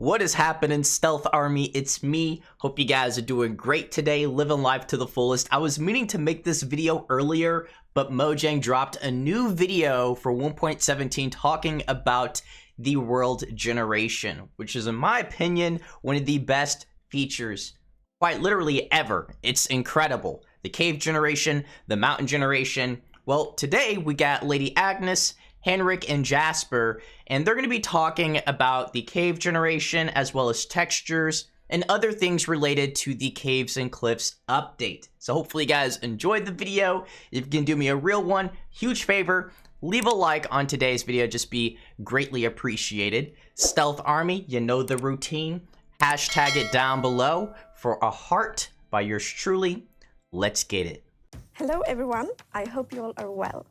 What is happening, Stealth Army? It's me. Hope you guys are doing great today, living life to the fullest. I was meaning to make this video earlier, but Mojang dropped a new video for 1.17 talking about the world generation, which is, in my opinion, one of the best features quite literally ever. It's incredible. The cave generation, the mountain generation. Well, today we got Lady Agnes, Henrik, and Jasper, and they're going to be talking about the cave generation as well as textures and other things related to the Caves and Cliffs update. So hopefully you guys enjoyed the video. If you can do me a real one, huge favor, leave a like on today's video, just be greatly appreciated. Stealth Army, you know the routine. Hashtag it down below for a heart by yours truly. Let's get it. Hello everyone, I hope you all are well.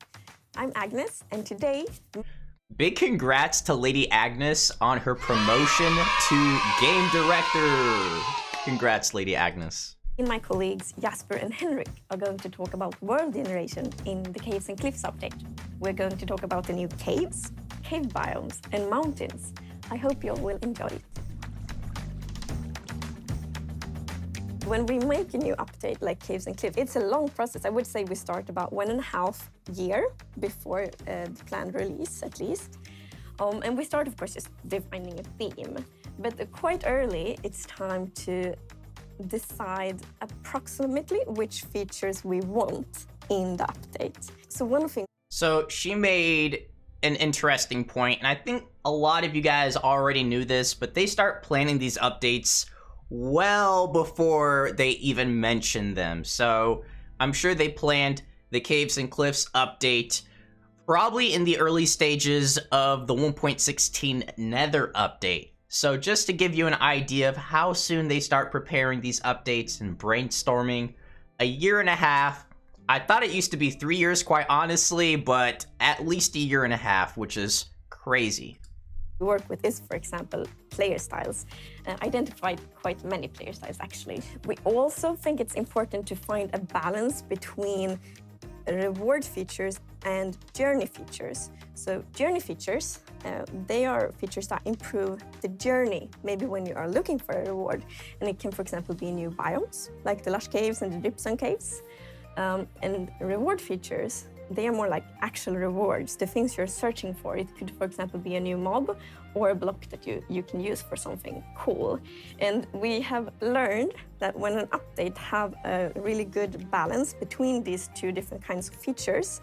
I'm Agnes, and today... Big congrats to Lady Agnes on her promotion to Game Director. Congrats, Lady Agnes. My colleagues Jasper and Henrik are going to talk about world generation in the Caves and Cliffs update. We're going to talk about the new caves, cave biomes, and mountains. I hope you all will enjoy it. When we make a new update like Caves and Cliffs, it's a long process. I would say we start about 1.5 years before the planned release, at least. And we start, of course, just defining a theme. But quite early, it's time to decide approximately which features we want in the update. So one thing... So she made an interesting point, and I think a lot of you guys already knew this, but they start planning these updates well before they even mention them. So I'm sure they planned the Caves and Cliffs update probably in the early stages of the 1.16 Nether update. So just to give you an idea of how soon they start preparing these updates and brainstorming, 1.5 years. I thought it used to be 3 years, quite honestly, but at least 1.5 years, which is crazy. We work with is, for example, player styles. Identified quite many player styles, actually. We also think it's important to find a balance between reward features and journey features. So journey features, they are features that improve the journey, maybe when you are looking for a reward. And it can, for example, be new biomes, like the Lush Caves and the Edition Caves. And reward features, they are more like actual rewards, the things you're searching for. It could, for example, be a new mob or a block that you can use for something cool. And we have learned that when an update have a really good balance between these two different kinds of features,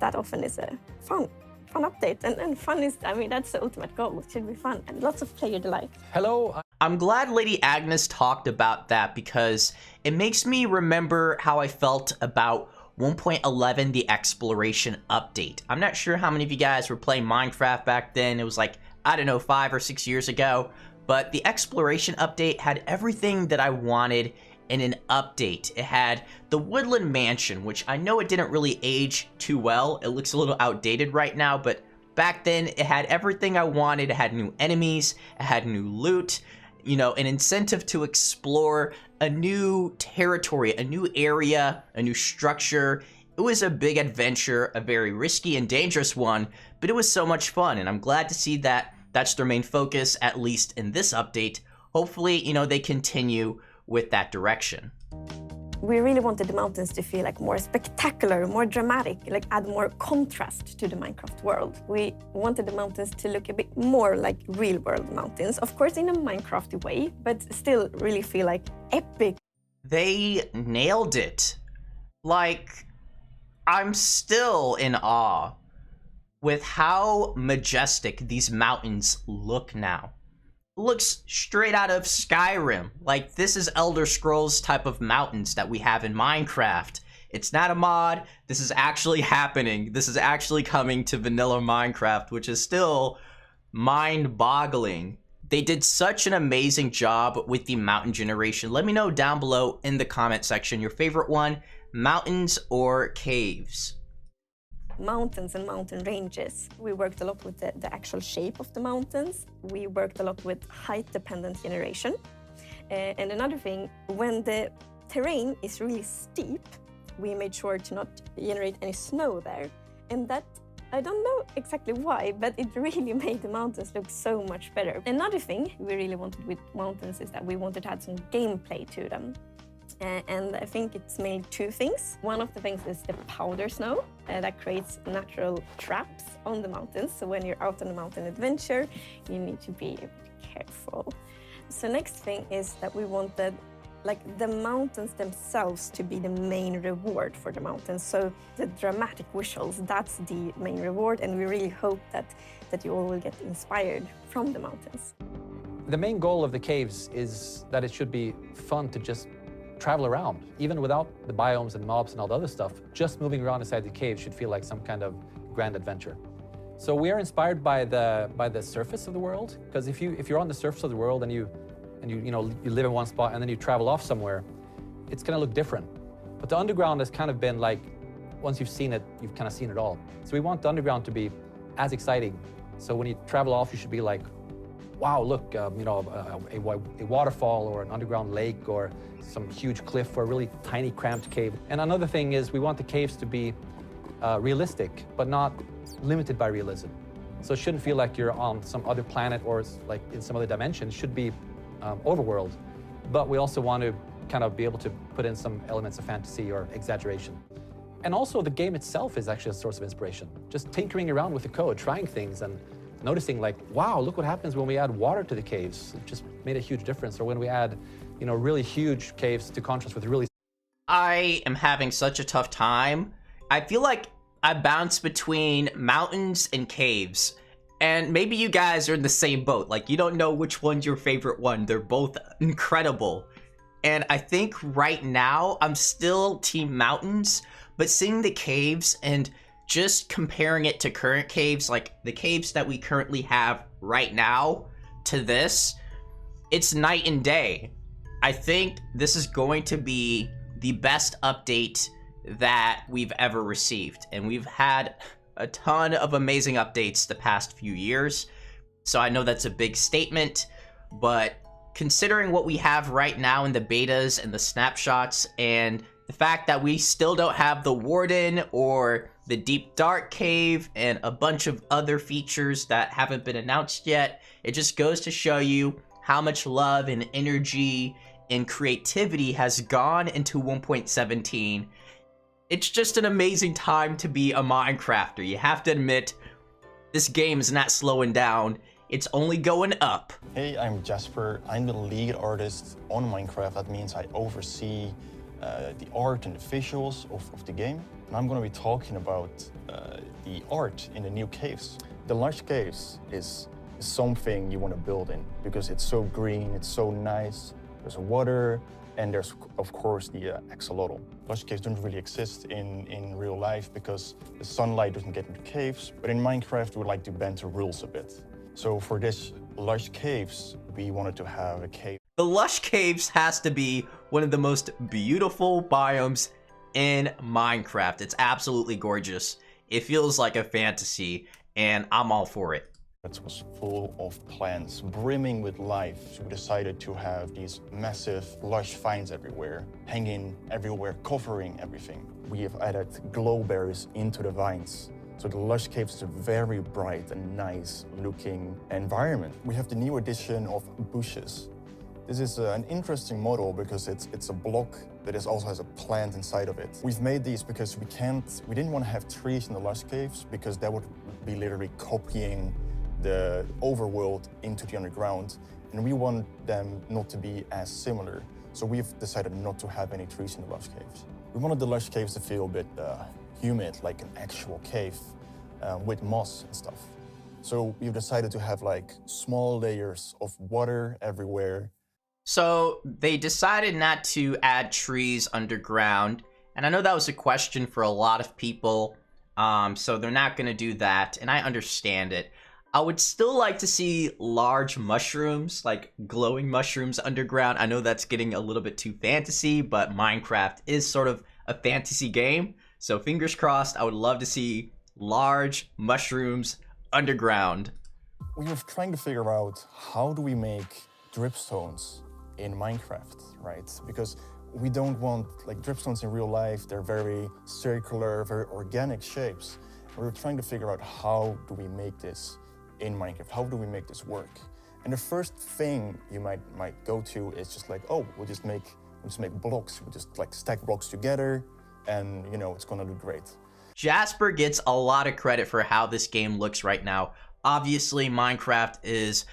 that often is a fun update. And fun is, I mean, that's the ultimate goal. It should be fun and lots of player delight. Hello. I'm glad Lady Agnes talked about that because it makes me remember how I felt about 1.11, the exploration update. I'm not sure how many of you guys were playing Minecraft back then. It was like, I don't know, 5 or 6 years ago. But the exploration update had everything that I wanted in an update. It had the Woodland Mansion, which I know it didn't really age too well. It looks a little outdated right now, but back then it had everything I wanted. It had new enemies, it had new loot, you know, an incentive to explore a new territory, a new area, a new structure. It was a big adventure, a very risky and dangerous one, but it was so much fun, and I'm glad to see that that's their main focus, at least in this update. Hopefully, you know, they continue with that direction. We really wanted the mountains to feel like more spectacular, more dramatic, like add more contrast to the Minecraft world. We wanted the mountains to look a bit more like real-world mountains, of course in a Minecrafty way, but still really feel like epic. They nailed it. Like, I'm still in awe with how majestic these mountains look now. Looks straight out of Skyrim. Like, this is Elder Scrolls type of mountains that we have in Minecraft. It's not a mod. This is actually happening. This is actually coming to vanilla Minecraft, which is still mind-boggling. They did such an amazing job with the mountain generation. Let me know down below in the comment section your favorite one, mountains or caves. Mountains and mountain ranges. We worked a lot with the actual shape of the mountains. We worked a lot with height-dependent generation. And another thing, when the terrain is really steep, we made sure to not generate any snow there. And that I don't know exactly why, but it really made the mountains look so much better. Another thing we really wanted with mountains is that we wanted to add some gameplay to them. And I think it's mainly two things. One of the things is the powder snow that creates natural traps on the mountains. So when you're out on a mountain adventure, you need to be careful. So next thing is that we wanted the mountains themselves to be the main reward for the mountains. So the dramatic visuals, that's the main reward, and we really hope that you all will get inspired from the mountains. The main goal of the caves is that it should be fun to just travel around, even without the biomes and mobs and all the other stuff. Just moving around inside the cave should feel like some kind of grand adventure. So we are inspired by the surface of the world, because if you're on the surface of the world and you live in one spot and then you travel off somewhere, it's going to look different. But the underground has kind of been like, once you've seen it, you've kind of seen it all. So we want the underground to be as exciting. So when you travel off, you should be like, wow, look, a waterfall or an underground lake or some huge cliff or a really tiny cramped cave. And another thing is we want the caves to be realistic, but not limited by realism. So it shouldn't feel like you're on some other planet or like in some other dimension. It should be overworld. But we also want to kind of be able to put in some elements of fantasy or exaggeration. And also the game itself is actually a source of inspiration. Just tinkering around with the code, trying things and noticing like, wow, look what happens when we add water to the caves. It just made a huge difference. Or when we add, really huge caves to contrast with really... I am having such a tough time. I feel like I bounce between mountains and caves. And maybe you guys are in the same boat. Like, you don't know which one's your favorite one. They're both incredible. And I think right now, I'm still team mountains. But seeing the caves and just comparing it to current caves, like the caves that we currently have right now to this, it's night and day. I think this is going to be the best update that we've ever received. And we've had a ton of amazing updates the past few years. So I know that's a big statement, but considering what we have right now in the betas and the snapshots and the fact that we still don't have the Warden or the Deep Dark Cave and a bunch of other features that haven't been announced yet, it just goes to show you how much love and energy and creativity has gone into 1.17. It's just an amazing time to be a Minecrafter. You have to admit, this game is not slowing down. It's only going up. Hey, I'm Jasper. I'm the lead artist on Minecraft. That means I oversee the art and the visuals of the game. And I'm going to be talking about the art in the new caves. The Lush Caves is something you want to build in because it's so green, it's so nice. There's water, and there's, of course, the axolotl. Lush Caves don't really exist in real life because the sunlight doesn't get into caves. But in Minecraft, we like to bend the rules a bit. So for this Lush Caves, we wanted to have a cave. The Lush Caves has to be one of the most beautiful biomes in Minecraft. It's absolutely gorgeous. It feels like a fantasy, and I'm all for it. It was full of plants, brimming with life. So we decided to have these massive lush vines everywhere, hanging everywhere, covering everything. We have added glow berries into the vines. So the Lush Caves is a very bright and nice looking environment. We have the new addition of bushes. This is an interesting model because it's a block that also has a plant inside of it. We've made these because we didn't want to have trees in the Lush Caves because that would be literally copying the overworld into the underground, and we want them not to be as similar. So we've decided not to have any trees in the Lush Caves. We wanted the Lush Caves to feel a bit humid, like an actual cave with moss and stuff. So we've decided to have like small layers of water everywhere. So they decided not to add trees underground, and I know that was a question for a lot of people, so they're not going to do that, and I understand it. I would still like to see large mushrooms, like glowing mushrooms underground. I know that's getting a little bit too fantasy, but Minecraft is sort of a fantasy game. So fingers crossed, I would love to see large mushrooms underground. We were trying to figure out how do we make dripstones in Minecraft, right? Because we don't want, like, dripstones in real life, they're very circular, very organic shapes. we're trying to figure out how do we make this in Minecraft? How do we make this work? And the first thing you might go to is just like, oh, we'll just make blocks. We'll just like stack blocks together, and you know, it's gonna look great. Jasper gets a lot of credit for how this game looks right now. Obviously, Minecraft is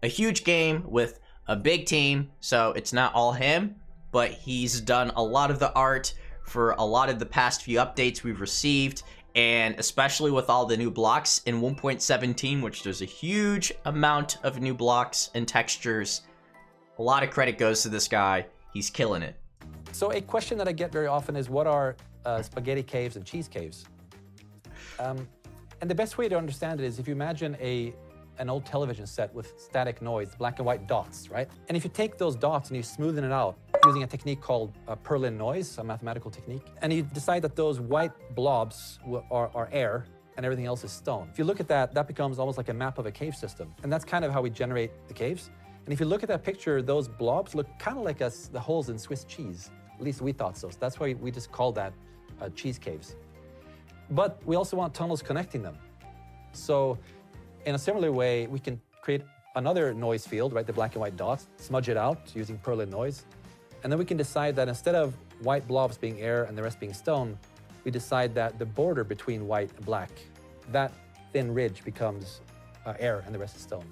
a huge game with a big team, so it's not all him, but he's done a lot of the art for a lot of the past few updates we've received, and especially with all the new blocks in 1.17, which there's a huge amount of new blocks and textures. A lot of credit goes to this guy. He's killing it. So a question that I get very often is, what are spaghetti caves and cheese caves? And the best way to understand it is if you imagine an old television set with static noise, black and white dots, right? And if you take those dots and you smoothen it out using a technique called Perlin noise, a mathematical technique, and you decide that those white blobs are air and everything else is stone. If you look at that, that becomes almost like a map of a cave system. And that's kind of how we generate the caves. And if you look at that picture, those blobs look kind of like the holes in Swiss cheese. At least we thought so. So that's why we just call that cheese caves. But we also want tunnels connecting them. So in a similar way, we can create another noise field, right, the black and white dots, smudge it out using Perlin noise. And then we can decide that instead of white blobs being air and the rest being stone, we decide that the border between white and black, that thin ridge becomes air and the rest is stone.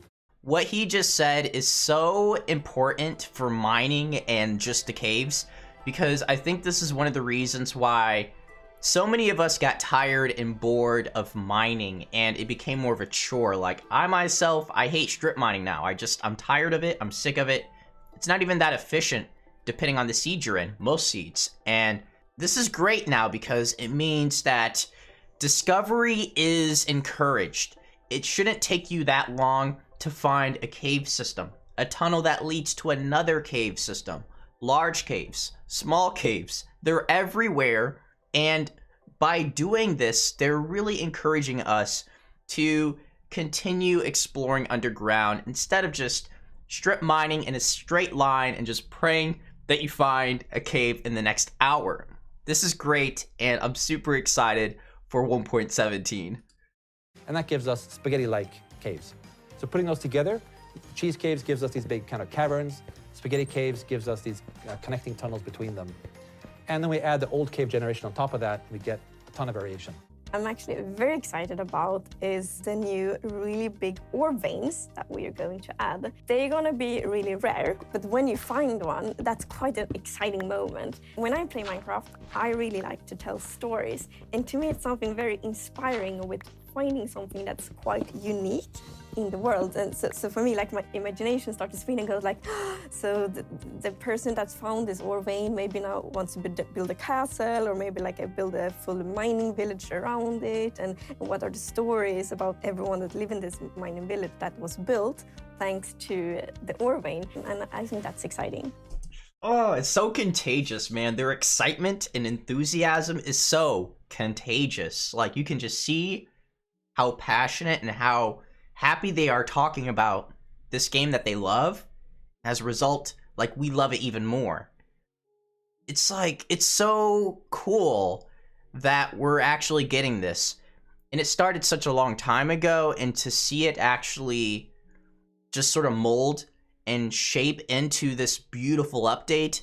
What he just said is so important for mining and just the caves, because I think this is one of the reasons why so many of us got tired and bored of mining, and it became more of a chore. Like, I myself, I hate strip mining now. I'm tired of it. I'm sick of it. It's not even that efficient, depending on the seed you're in, most seeds. And this is great now because it means that discovery is encouraged. It shouldn't take you that long to find a cave system, a tunnel that leads to another cave system. Large caves, small caves, they're everywhere. And by doing this, they're really encouraging us to continue exploring underground instead of just strip mining in a straight line and just praying that you find a cave in the next hour. This is great, and I'm super excited for 1.17. And that gives us spaghetti-like caves. So putting those together, cheese caves gives us these big kind of caverns. Spaghetti caves gives us these connecting tunnels between them. And then we add the old cave generation on top of that, we get a ton of variation. I'm actually very excited about is the new really big ore veins that we are going to add. They're gonna be really rare, but when you find one, that's quite an exciting moment. When I play Minecraft, I really like to tell stories. And to me, it's something very inspiring with finding something that's quite unique in the world. And so for me, like, my imagination starts to spin and goes like, so the person that's found this ore vein maybe now wants to build a castle, or maybe like build a full mining village around it. And what are the stories about everyone that live in this mining village that was built thanks to the ore vein? And I think that's exciting. Oh, it's so contagious, man. Their excitement and enthusiasm is so contagious. Like, you can just see how passionate and how happy they are talking about this game that they love. As a result, like, we love it even more. It's like, it's so cool that we're actually getting this. And it started such a long time ago, and to see it actually just sort of mold and shape into this beautiful update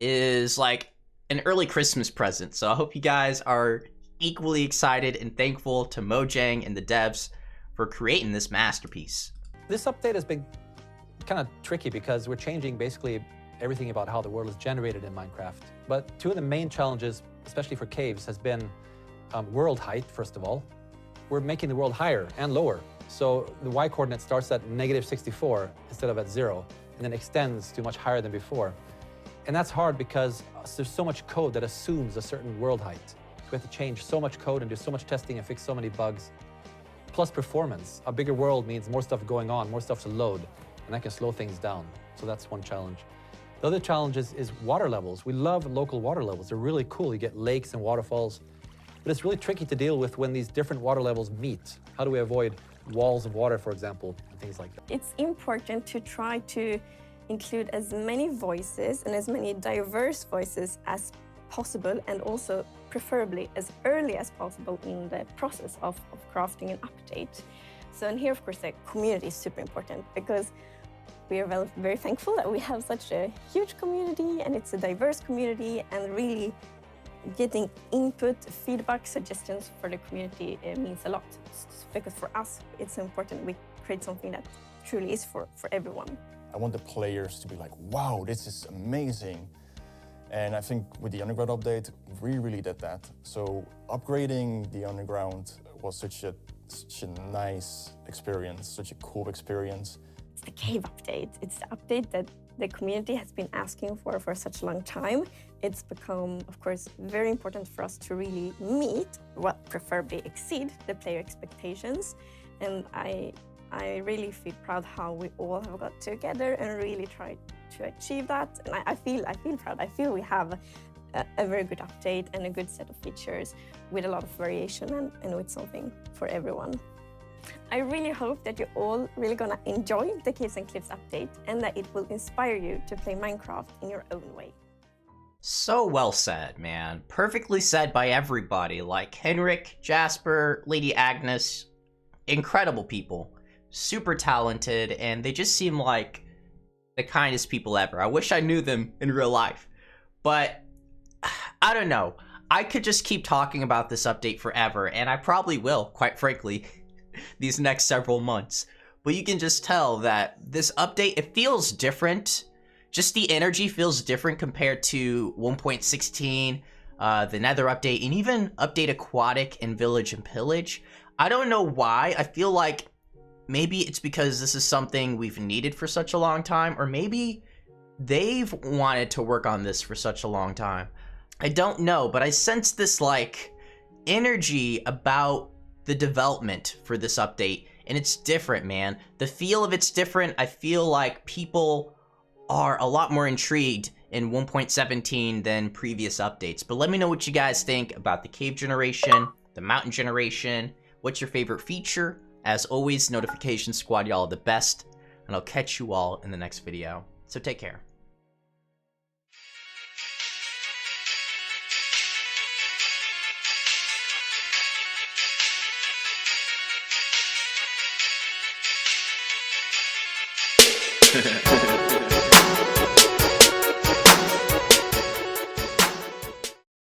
is like an early Christmas present. So I hope you guys are equally excited and thankful to Mojang and the devs for creating this masterpiece. This update has been kind of tricky because we're changing basically everything about how the world is generated in Minecraft. But two of the main challenges, especially for caves, has been world height, first of all. We're making the world higher and lower. So the y-coordinate starts at -64 instead of at 0, and then extends to much higher than before. And that's hard because there's so much code that assumes a certain world height. We have to change so much code and do so much testing and fix so many bugs. Plus performance. A bigger world means more stuff going on, more stuff to load, and that can slow things down. So that's one challenge. The other challenge is water levels. We love local water levels. They're really cool. You get lakes and waterfalls. But it's really tricky to deal with when these different water levels meet. How do we avoid walls of water, for example, and things like that? It's important to try to include as many voices and as many diverse voices as possible, and also preferably as early as possible in the process of crafting an update. So, and here, of course, the community is super important, because we are very thankful that we have such a huge community, and it's a diverse community, and really getting input, feedback, suggestions for the community means a lot. Because for us, it's important we create something that truly is for everyone. I want the players to be like, wow, this is amazing. And I think with the Underground update, we really did that. So upgrading the Underground was such a nice experience, such a cool experience. It's the cave update. It's the update that the community has been asking for such a long time. It's become, of course, very important for us to really meet, what preferably exceed, the player expectations. And I really feel proud how we all have got together and really tried to achieve that. And I feel proud. I feel we have a very good update and a good set of features with a lot of variation and with something for everyone. I really hope that you're all really gonna enjoy the Caves and Cliffs update, and that it will inspire you to play Minecraft in your own way. So well said, man. Perfectly said by everybody, like Henrik, Jasper, Lady Agnes. Incredible people. Super talented, and they just seem like the kindest people ever. I wish I knew them in real life. But, I don't know. I could just keep talking about this update forever, and I probably will, quite frankly, these next several months. But you can just tell that this update, it feels different. Just the energy feels different compared to 1.16, the Nether update, and even update Aquatic and Village and Pillage. I don't know why. I feel like maybe it's because this is something we've needed for such a long time, or maybe they've wanted to work on this for such a long time. I don't know, but I sense this like energy about the development for this update, and it's different, man. The feel of it's different. I feel like people are a lot more intrigued in 1.17 than previous updates. But let me know what you guys think about the cave generation, the mountain generation. What's your favorite feature? As always, Notification Squad, y'all are the best, and I'll catch you all in the next video. So take care. Ha ha ha.